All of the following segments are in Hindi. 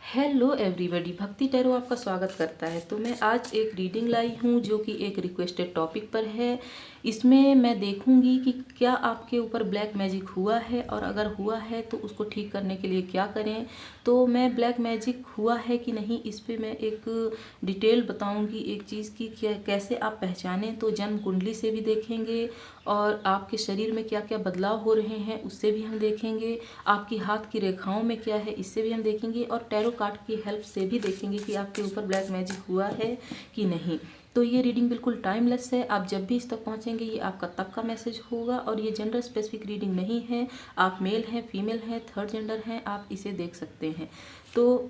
हेलो एवरीबॉडी, भक्ति टैरो आपका स्वागत करता है। तो मैं आज एक रीडिंग लाई हूँ जो कि एक रिक्वेस्टेड टॉपिक पर है। इसमें मैं देखूंगी कि क्या आपके ऊपर ब्लैक मैजिक हुआ है और अगर हुआ है तो उसको ठीक करने के लिए क्या करें। तो मैं ब्लैक मैजिक हुआ है कि नहीं इस पे मैं एक डिटेल बताऊंगी एक चीज़ की क्या कैसे आप पहचानें। तो जन्म कुंडली से भी देखेंगे और आपके शरीर में क्या क्या बदलाव हो रहे हैं उससे भी हम देखेंगे। आपकी हाथ की रेखाओं में क्या है इससे भी हम देखेंगे और टैरो कार्ड की हेल्प से भी देखेंगे कि आपके ऊपर ब्लैक मैजिक हुआ है कि नहीं। तो ये रीडिंग बिल्कुल टाइमलेस है। आप जब भी इस तक पहुंचेंगे ये आपका तब का मैसेज होगा और ये जेंडर स्पेसिफिक रीडिंग नहीं है। आप मेल हैं, फीमेल हैं, थर्ड जेंडर हैं, आप इसे देख सकते हैं। तो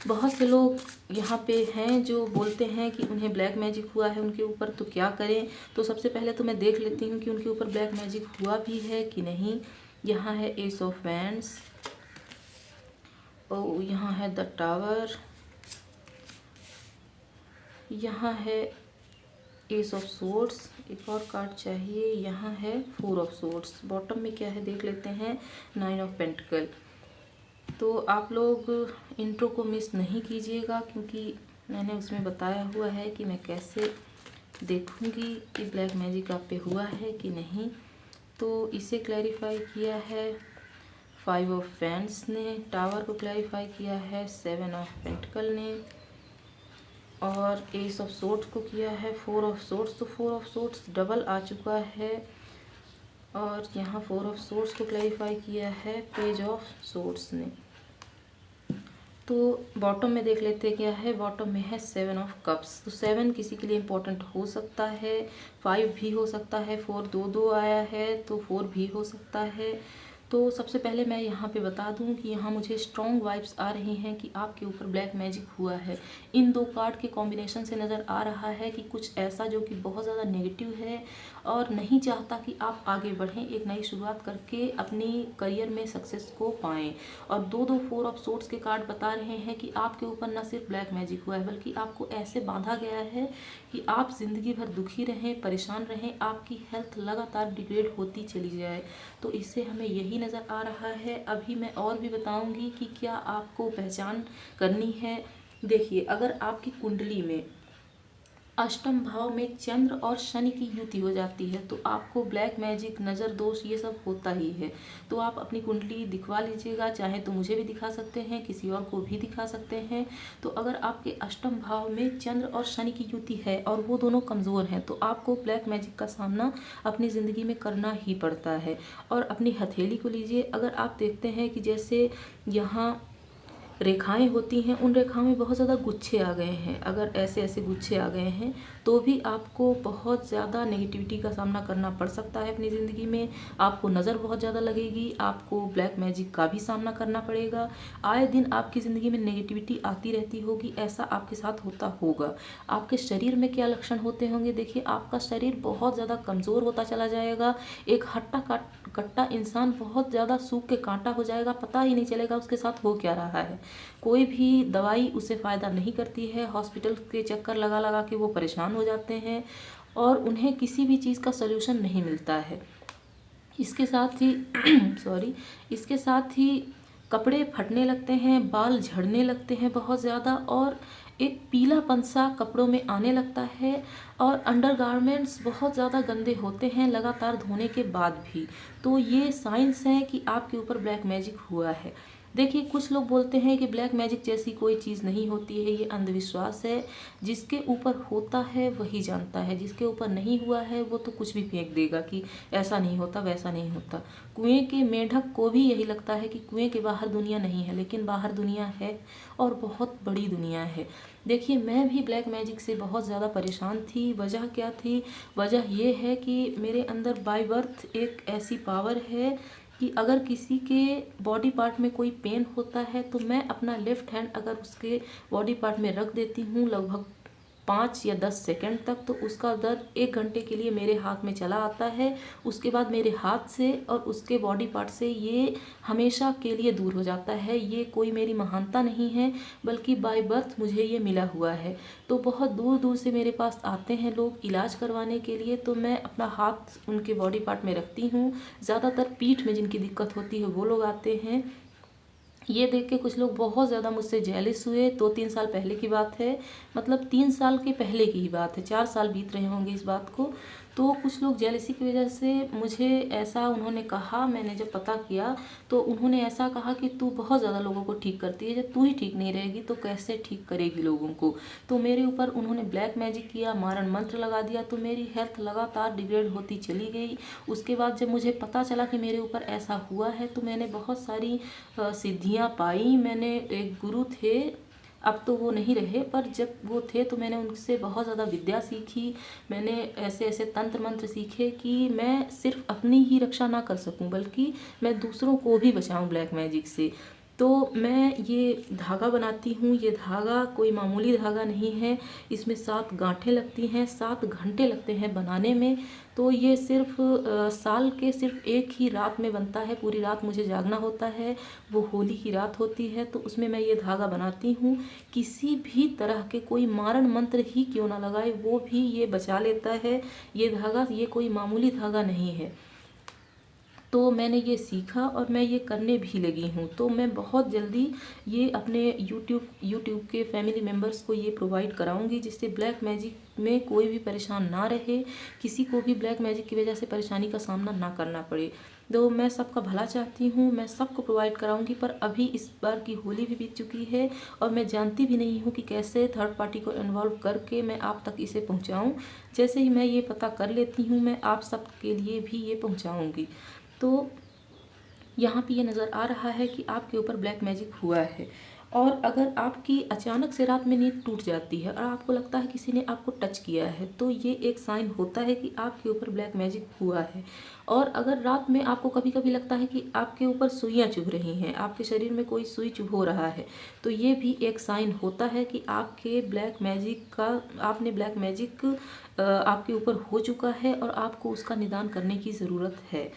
बहुत से लोग यहाँ पे हैं जो बोलते हैं कि उन्हें ब्लैक मैजिक हुआ है उनके ऊपर, तो क्या करें। तो सबसे पहले तो मैं देख लेती हूँ कि उनके ऊपर ब्लैक मैजिक हुआ भी है कि नहीं। यहाँ है एस ऑफ वैंड्स और यहाँ है द टावर, यहाँ है एस ऑफ सोर्ड्स, एक और कार्ड चाहिए। यहाँ है फोर ऑफ सोर्ड्स। बॉटम में क्या है देख लेते हैं, नाइन ऑफ पेंटिकल। तो आप लोग इंट्रो को मिस नहीं कीजिएगा क्योंकि मैंने उसमें बताया हुआ है कि मैं कैसे देखूंगी कि ब्लैक मैजिक आप पे हुआ है कि नहीं। तो इसे क्लैरिफाई किया है फाइव ऑफ वैंड्स ने, टावर को क्लैरिफाई किया है सेवन ऑफ पेंटिकल ने और एस ऑफ सोर्ड्स को किया है फोर ऑफ सोर्ड्स। तो फोर ऑफ सोर्ड्स डबल आ चुका है और यहाँ फोर ऑफ सोर्ड्स को क्लैरिफाई किया है पेज ऑफ सोर्ड्स ने। तो बॉटम में देख लेते हैं क्या है। बॉटम में है सेवन ऑफ कप्स। तो सेवन किसी के लिए इम्पोर्टेंट हो सकता है, फाइव भी हो सकता है, फोर दो दो आया है तो फोर भी हो सकता है। तो सबसे पहले मैं यहाँ पे बता दूँ कि यहाँ मुझे स्ट्रॉन्ग वाइब्स आ रही हैं कि आपके ऊपर ब्लैक मैजिक हुआ है। इन दो कार्ड के कॉम्बिनेशन से नज़र आ रहा है कि कुछ ऐसा जो कि बहुत ज़्यादा नेगेटिव है और नहीं चाहता कि आप आगे बढ़ें, एक नई शुरुआत करके अपनी करियर में सक्सेस को पाएँ। और दो दो फोर ऑफ सोर्ड्स के कार्ड बता रहे हैं कि आपके ऊपर न सिर्फ ब्लैक मैजिक हुआ है बल्कि आपको ऐसे बांधा गया है कि आप ज़िंदगी भर दुखी रहें, परेशान रहें, आपकी हेल्थ लगातार डिग्रेड होती चली जाए। तो इससे हमें यही नज़र आ रहा है। अभी मैं और भी बताऊंगी कि क्या आपको पहचान करनी है। देखिए, अगर आपकी कुंडली में अष्टम भाव में चंद्र और शनि की युति हो जाती है तो आपको ब्लैक मैजिक, नज़र दोष ये सब होता ही है। तो आप अपनी कुंडली दिखवा लीजिएगा, चाहे तो मुझे भी दिखा सकते हैं, किसी और को भी दिखा सकते हैं। तो अगर आपके अष्टम भाव में चंद्र और शनि की युति है और वो दोनों कमज़ोर हैं तो आपको ब्लैक मैजिक का सामना अपनी ज़िंदगी में करना ही पड़ता है। और अपनी हथेली को लीजिए, अगर आप देखते हैं कि जैसे यहाँ रेखाएं होती हैं, उन रेखाओं में बहुत ज़्यादा गुच्छे आ गए हैं, अगर ऐसे ऐसे गुच्छे आ गए हैं तो भी आपको बहुत ज़्यादा नेगेटिविटी का सामना करना पड़ सकता है अपनी ज़िंदगी में। आपको नज़र बहुत ज़्यादा लगेगी, आपको ब्लैक मैजिक का भी सामना करना पड़ेगा। आए दिन आपकी ज़िंदगी में नेगेटिविटी आती रहती होगी, ऐसा आपके साथ होता होगा। आपके शरीर में क्या लक्षण होते होंगे, देखिए आपका शरीर बहुत ज़्यादा कमज़ोर होता चला जाएगा। एक हट्टा कट्टा इंसान बहुत ज़्यादा सूख के कांटा हो जाएगा, पता ही नहीं चलेगा उसके साथ हो क्या रहा है। कोई भी दवाई उसे फ़ायदा नहीं करती है, हॉस्पिटल के चक्कर लगा लगा के वो परेशान हो जाते हैं और उन्हें किसी भी चीज़ का सल्यूशन नहीं मिलता है। इसके साथ ही सॉरी, इसके साथ ही कपड़े फटने लगते हैं, बाल झड़ने लगते हैं बहुत ज़्यादा और एक पीलापन सा कपड़ों में आने लगता है और अंडरगारमेंट्स बहुत ज़्यादा गंदे होते हैं लगातार धोने के बाद भी। तो ये साइंस हैं कि आपके ऊपर ब्लैक मैजिक हुआ है। देखिए, कुछ लोग बोलते हैं कि ब्लैक मैजिक जैसी कोई चीज़ नहीं होती है, ये अंधविश्वास है। जिसके ऊपर होता है वही जानता है, जिसके ऊपर नहीं हुआ है वो तो कुछ भी फेंक देगा कि ऐसा नहीं होता, वैसा नहीं होता। कुएं के मेंढक को भी यही लगता है कि कुएं के बाहर दुनिया नहीं है, लेकिन बाहर दुनिया है और बहुत बड़ी दुनिया है। देखिए, मैं भी ब्लैक मैजिक से बहुत ज़्यादा परेशान थी। वजह क्या थी? वजह ये है कि मेरे अंदर बाय बर्थ एक ऐसी पावर है कि अगर किसी के बॉडी पार्ट में कोई पेन होता है तो मैं अपना लेफ़्ट हैंड अगर उसके बॉडी पार्ट में रख देती हूँ लगभग 5 या 10 सेकंड तक, तो उसका दर्द 1 घंटे के लिए मेरे हाथ में चला आता है। उसके बाद मेरे हाथ से और उसके बॉडी पार्ट से ये हमेशा के लिए दूर हो जाता है। ये कोई मेरी महानता नहीं है बल्कि बाय बर्थ मुझे ये मिला हुआ है। तो बहुत दूर दूर से मेरे पास आते हैं लोग इलाज करवाने के लिए, तो मैं अपना हाथ उनके बॉडी पार्ट में रखती हूँ। ज़्यादातर पीठ में जिनकी दिक्कत होती है वो लोग आते हैं। ये देख के कुछ लोग बहुत ज़्यादा मुझसे जेलिस हुए। 2-3 साल पहले की बात है, मतलब 3 साल के पहले की ही बात है, 4 साल बीत रहे होंगे इस बात को। तो कुछ लोग जेलिसी की वजह से मुझे ऐसा उन्होंने कहा, मैंने जब पता किया तो उन्होंने ऐसा कहा कि तू बहुत ज़्यादा लोगों को ठीक करती है, जब तू ही ठीक नहीं रहेगी तो कैसे ठीक करेगी लोगों को। तो मेरे ऊपर उन्होंने ब्लैक मैजिक किया, मारण मंत्र लगा दिया, तो मेरी हेल्थ लगातार डिग्रेड होती चली गई। उसके बाद जब मुझे पता चला कि मेरे ऊपर ऐसा हुआ है तो मैंने बहुत सारी सिद्धियाँ पाई। मैंने एक गुरु थे, अब तो वो नहीं रहे, पर जब वो थे तो मैंने उनसे बहुत ज़्यादा विद्या सीखी। मैंने ऐसे ऐसे तंत्र मंत्र सीखे कि मैं सिर्फ अपनी ही रक्षा ना कर सकूं बल्कि मैं दूसरों को भी बचाऊं ब्लैक मैजिक से। तो मैं ये धागा बनाती हूँ, ये धागा कोई मामूली धागा नहीं है, इसमें 7 गांठें लगती हैं, 7 घंटे लगते हैं बनाने में। तो ये सिर्फ साल के सिर्फ एक ही रात में बनता है, पूरी रात मुझे जागना होता है, वो होली की रात होती है, तो उसमें मैं ये धागा बनाती हूँ। किसी भी तरह के कोई मारण मंत्र ही क्यों ना लगाए वो भी ये बचा लेता है। ये धागा ये कोई मामूली धागा नहीं है। तो मैंने ये सीखा और मैं ये करने भी लगी हूँ। तो मैं बहुत जल्दी ये अपने यूट्यूब के फैमिली मेम्बर्स को ये प्रोवाइड कराऊंगी, जिससे ब्लैक मैजिक में कोई भी परेशान ना रहे, किसी को भी ब्लैक मैजिक की वजह से परेशानी का सामना ना करना पड़े। तो मैं सबका भला चाहती हूँ, मैं सबको प्रोवाइड कराऊंगी। पर अभी इस बार की होली भी बीत चुकी है और मैं जानती भी नहीं हूँ कि कैसे थर्ड पार्टी को इन्वॉल्व करके मैं आप तक इसे पहुँचाऊँ। जैसे ही मैं ये पता कर लेती हूँ मैं आप सब के लिए भी ये पहुँचाऊँगी। तो यहाँ पे ये नज़र आ रहा है कि आपके ऊपर ब्लैक मैजिक हुआ है। और अगर आपकी अचानक से रात में नींद टूट जाती है और आपको लगता है किसी ने आपको टच किया है, तो ये एक साइन होता है कि आपके ऊपर ब्लैक मैजिक हुआ है। और अगर रात में आपको कभी कभी लगता है कि आपके ऊपर सुइयाँ चुभ रही हैं, आपके शरीर में कोई सुई चुभ हो रहा है, तो ये भी एक साइन होता है कि आपने ब्लैक मैजिक आपके ऊपर हो चुका है और आपको उसका निदान करने की ज़रूरत है।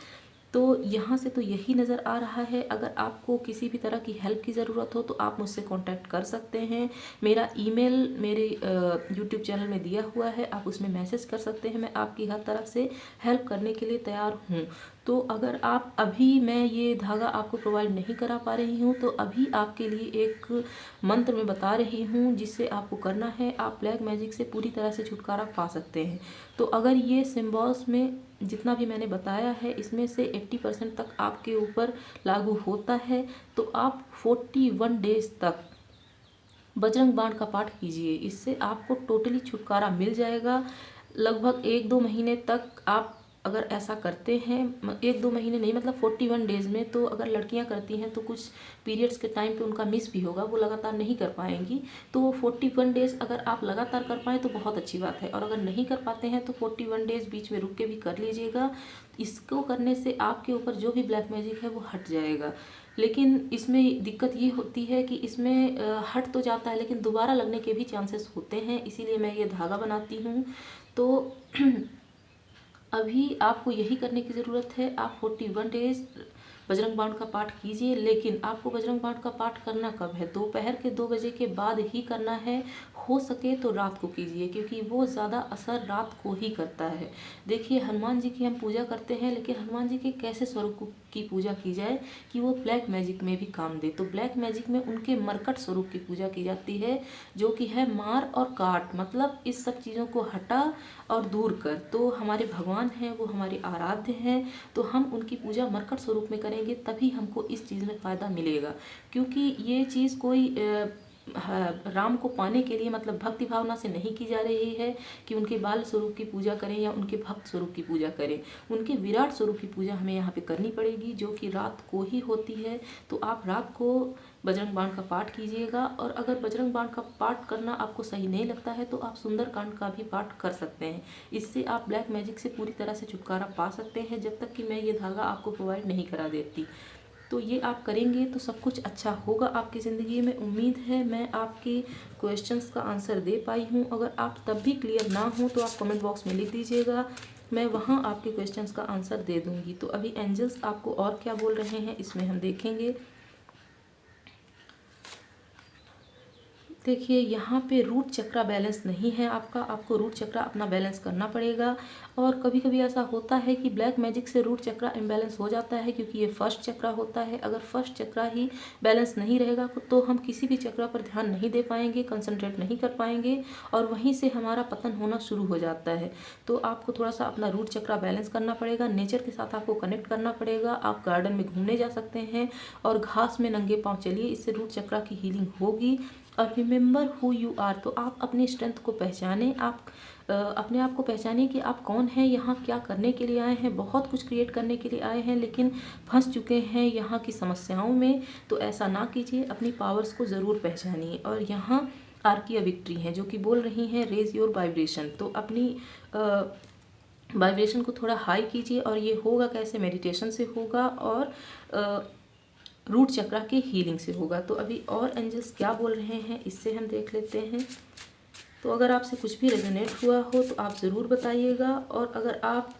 तो यहाँ से तो यही नज़र आ रहा है। अगर आपको किसी भी तरह की हेल्प की ज़रूरत हो तो आप मुझसे कांटेक्ट कर सकते हैं। मेरा ईमेल मेरे यूट्यूब चैनल में दिया हुआ है, आप उसमें मैसेज कर सकते हैं। मैं आपकी हर तरफ से हेल्प करने के लिए तैयार हूँ। तो अगर आप अभी मैं ये धागा आपको प्रोवाइड नहीं करा पा रही हूँ तो अभी आपके लिए एक मंत्र मैं बता रही हूँ जिससे आपको करना है, आप ब्लैक मैजिक से पूरी तरह से छुटकारा पा सकते हैं। तो अगर ये सिम्बॉल्स में जितना भी मैंने बताया है इसमें से 80% तक आपके ऊपर लागू होता है तो आप 41 डेज तक बजरंग बाण का पाठ कीजिए। इससे आपको टोटली छुटकारा मिल जाएगा। लगभग 1-2 महीने तक आप अगर ऐसा करते हैं, 1-2 महीने नहीं मतलब 41 डेज़ में, तो अगर लड़कियां करती हैं तो कुछ पीरियड्स के टाइम पे उनका मिस भी होगा, वो लगातार नहीं कर पाएंगी। तो 41 डेज़ अगर आप लगातार कर पाएँ तो बहुत अच्छी बात है, और अगर नहीं कर पाते हैं तो 41 डेज़ बीच में रुक के भी कर लीजिएगा। इसको करने से आपके ऊपर जो भी ब्लैक मैजिक है वो हट जाएगा। लेकिन इसमें दिक्कत ये होती है कि इसमें हट तो जाता है लेकिन दोबारा लगने के भी चांसेस होते हैं, इसीलिए मैं ये धागा बनाती हूँ। तो अभी आपको यही करने की ज़रूरत है, आप 41 डेज बजरंग बाण का पाठ कीजिए। लेकिन आपको बजरंग बाण का पाठ करना कब है? दोपहर के 2 बजे के बाद ही करना है। हो सके तो रात को कीजिए क्योंकि वो ज़्यादा असर रात को ही करता है। देखिए, हनुमान जी की हम पूजा करते हैं, लेकिन हनुमान जी के कैसे स्वरूप की पूजा की जाए कि वो ब्लैक मैजिक में भी काम दे? तो ब्लैक मैजिक में उनके मरकट स्वरूप की पूजा की जाती है, जो कि है मार और काट, मतलब इस सब चीज़ों को हटा और दूर कर। तो हमारे भगवान हैं, वो हमारे आराध्य हैं, तो हम उनकी पूजा मरकट स्वरूप में करेंगे तभी हमको इस चीज़ में फ़ायदा मिलेगा। क्योंकि ये चीज़ कोई राम को पाने के लिए मतलब भक्ति भावना से नहीं की जा रही है कि उनके बाल स्वरूप की पूजा करें या उनके भक्त स्वरूप की पूजा करें। उनके विराट स्वरूप की पूजा हमें यहाँ पे करनी पड़ेगी, जो कि रात को ही होती है। तो आप रात को बजरंग बाण का पाठ कीजिएगा। और अगर बजरंग बाण का पाठ करना आपको सही नहीं लगता है तो आप सुंदरकांड का भी पाठ कर सकते हैं। इससे आप ब्लैक मैजिक से पूरी तरह से छुटकारा पा सकते हैं, जब तक कि मैं ये धागा आपको प्रोवाइड नहीं करा देती। तो ये आप करेंगे तो सब कुछ अच्छा होगा आपकी ज़िंदगी में। उम्मीद है मैं आपके क्वेश्चंस का आंसर दे पाई हूँ। अगर आप तब भी क्लियर ना हो तो आप कमेंट बॉक्स में लिख दीजिएगा, मैं वहाँ आपके क्वेश्चंस का आंसर दे दूँगी। तो अभी एंजल्स आपको और क्या बोल रहे हैं इसमें हम देखेंगे। देखिए यहाँ पे रूट चक्रा बैलेंस नहीं है आपका, आपको रूट चक्रा अपना बैलेंस करना पड़ेगा। और कभी कभी ऐसा होता है कि ब्लैक मैजिक से रूट चक्रा इम्बैलेंस हो जाता है, क्योंकि ये फर्स्ट चक्रा होता है। अगर फर्स्ट चक्रा ही बैलेंस नहीं रहेगा तो हम किसी भी चक्रा पर ध्यान नहीं दे पाएंगे, कंसंट्रेट नहीं कर पाएंगे, और वहीं से हमारा पतन होना शुरू हो जाता है। तो आपको थोड़ा सा अपना रूट चक्रा बैलेंस करना पड़ेगा, नेचर के साथ आपको कनेक्ट करना पड़ेगा। आप गार्डन में घूमने जा सकते हैं और घास में नंगे पाँव चलिए, इससे रूट चक्रा की हीलिंग होगी। और रिमेंबर हु यू आर, तो आप अपनी स्ट्रेंथ को पहचानें, आप अपने आप को पहचानिए कि आप कौन हैं, यहाँ क्या करने के लिए आए हैं। बहुत कुछ क्रिएट करने के लिए आए हैं, लेकिन फंस चुके हैं यहाँ की समस्याओं में। तो ऐसा ना कीजिए, अपनी पावर्स को ज़रूर पहचानिए। और यहाँ आर्किया विक्ट्री हैं जो कि बोल रही हैं रेज योर वाइब्रेशन, तो अपनी वाइब्रेशन को थोड़ा हाई कीजिए। और ये होगा कैसे, मेडिटेशन से होगा और रूट चक्रा की हीलिंग से होगा। तो अभी और एंजल्स क्या बोल रहे हैं इससे हम देख लेते हैं। तो अगर आपसे कुछ भी रेजोनेट हुआ हो तो आप ज़रूर बताइएगा। और अगर आप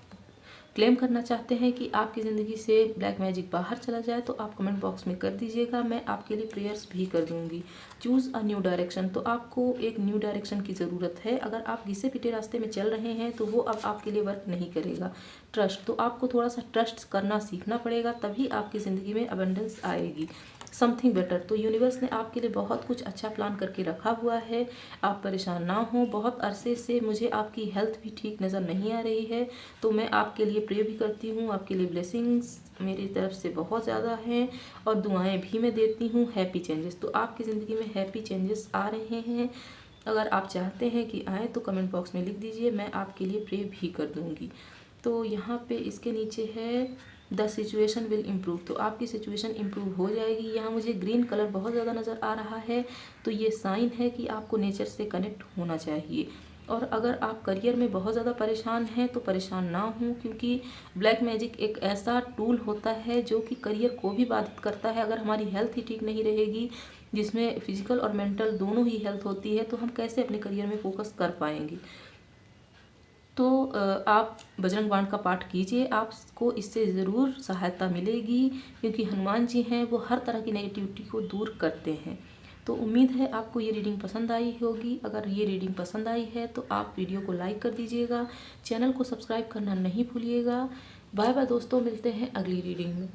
क्लेम करना चाहते हैं कि आपकी ज़िंदगी से ब्लैक मैजिक बाहर चला जाए तो आप कमेंट बॉक्स में कर दीजिएगा, मैं आपके लिए प्रेयर्स भी कर दूंगी। चूज़ अ न्यू डायरेक्शन, तो आपको एक न्यू डायरेक्शन की ज़रूरत है। अगर आप घिसे पिटे रास्ते में चल रहे हैं तो वो अब आपके लिए वर्क नहीं करेगा। ट्रस्ट, तो आपको थोड़ा सा ट्रस्ट करना सीखना पड़ेगा, तभी आपकी ज़िंदगी में अबंडेंस आएगी। समथिंग बेटर, तो यूनिवर्स ने आपके लिए बहुत कुछ अच्छा प्लान करके रखा हुआ है। आप परेशान ना हो, बहुत अरसे से मुझे आपकी हेल्थ भी ठीक नज़र नहीं आ रही है, तो मैं आपके लिए प्रे भी करती हूँ। आपके लिए ब्लेसिंग्स मेरी तरफ से बहुत ज़्यादा हैं और दुआएं भी मैं देती हूँ। हैप्पी चेंजेस, तो आपकी ज़िंदगी में हैप्पी चेंजेस आ रहे हैं। अगर आप चाहते हैं कि आए तो कमेंट बॉक्स में लिख दीजिए, मैं आपके लिए प्रे भी कर दूँगी। तो यहाँ पे इसके नीचे है द सिचुएशन विल इम्प्रूव, तो आपकी सिचुएशन इम्प्रूव हो जाएगी। यहाँ मुझे ग्रीन कलर बहुत ज़्यादा नज़र आ रहा है, तो ये साइन है कि आपको नेचर से कनेक्ट होना चाहिए। और अगर आप करियर में बहुत ज़्यादा परेशान हैं तो परेशान ना हों, क्योंकि ब्लैक मैजिक एक ऐसा टूल होता है जो कि करियर को भी बाधित करता है। अगर हमारी हेल्थ ही ठीक नहीं रहेगी, जिसमें फिजिकल और मेंटल दोनों ही हेल्थ होती है, तो हम कैसे अपने करियर में फोकस कर पाएंगे। तो आप बजरंग बाण का पाठ कीजिए, आपको इससे ज़रूर सहायता मिलेगी, क्योंकि हनुमान जी हैं वो हर तरह की नेगेटिविटी को दूर करते हैं। तो उम्मीद है आपको ये रीडिंग पसंद आई होगी। अगर ये रीडिंग पसंद आई है तो आप वीडियो को लाइक कर दीजिएगा, चैनल को सब्सक्राइब करना नहीं भूलिएगा। बाय बाय दोस्तों, मिलते हैं अगली रीडिंग में।